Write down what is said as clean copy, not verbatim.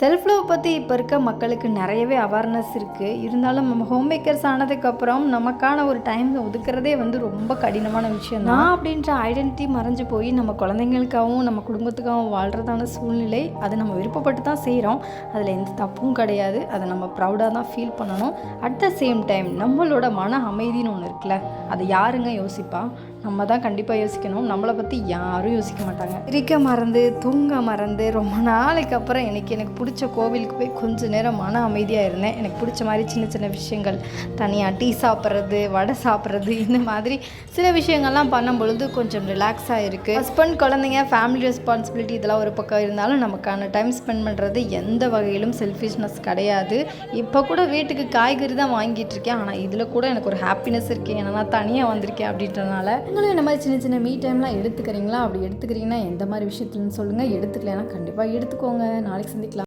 Self love பற்றி இப்போ இருக்க மக்களுக்கு நிறையவே அவேர்னஸ் இருக்குது. இருந்தாலும் நம்ம ஹோம் மேக்கர்ஸ் ஆனதுக்கப்புறம் நமக்கான ஒரு டைம் ஒதுக்குறதே ரொம்ப கடினமான விஷயம் தான். அப்படின்ற ஐடென்டிட்டி மறைஞ்சு போய் நம்ம குழந்தைங்களுக்காகவும் நம்ம குடும்பத்துக்காகவும் வாழ்கிறதான சூழ்நிலை. அதை நம்ம விருப்பப்பட்டு தான் செய்கிறோம். அதில் எந்த தப்பும் கிடையாது. அதை நம்ம ப்ரௌடாக தான் ஃபீல் பண்ணணும். அட் த சேம் டைம் நம்மளோட மன அமைதின்னு ஒன்று இருக்குல்ல, அதை யாருங்க யோசிப்பா? நம்ம தான் கண்டிப்பாக யோசிக்கணும். நம்மளை பற்றி யாரும் யோசிக்க மாட்டாங்க. சிரிக்க மறந்து தூங்க மறந்து ரொம்ப நாளைக்கு அப்புறம் எனக்கு பிடிச்ச கோவிலுக்கு போய் கொஞ்சம் நேரம் மன அமைதியாக இருந்தேன். எனக்கு பிடிச்ச மாதிரி சின்ன சின்ன விஷயங்கள், தனியாக டீ சாப்பிட்றது, வடை சாப்பிட்றது, இந்த மாதிரி சில விஷயங்கள்லாம் பண்ணும் பொழுது கொஞ்சம் ரிலாக்ஸாக இருக்குது. ஹஸ்பண்ட், குழந்தைங்க, ஃபேமிலி ரெஸ்பான்சிபிலிட்டி இதெல்லாம் ஒரு பக்கம் இருந்தாலும் நமக்கான டைம் ஸ்பெண்ட் பண்ணுறது எந்த வகையிலும் செல்ஃபிஷ்னஸ் கிடையாது. இப்போ கூட வீட்டுக்கு காய்கறி தான் வாங்கிட்டு இருக்கேன். ஆனால் இதில் கூட எனக்கு ஒரு ஹாப்பினஸ் இருக்குது. ஏன்னா நான் தனியாக வந்திருக்கேன் அப்படின்றனால. நீங்களும் இந்த மாதிரி சின்ன சின்ன மீ டைம்லாம் எடுத்துக்கிறீங்களா? அப்படி எடுத்துக்கிறீங்கன்னா எந்த மாதிரி விஷயத்துலன்னு சொல்லுங்கள். எடுத்துக்கலைன்னா கண்டிப்பாக எடுத்துக்கோங்க. நாளைக்கு சந்திக்கலாம்.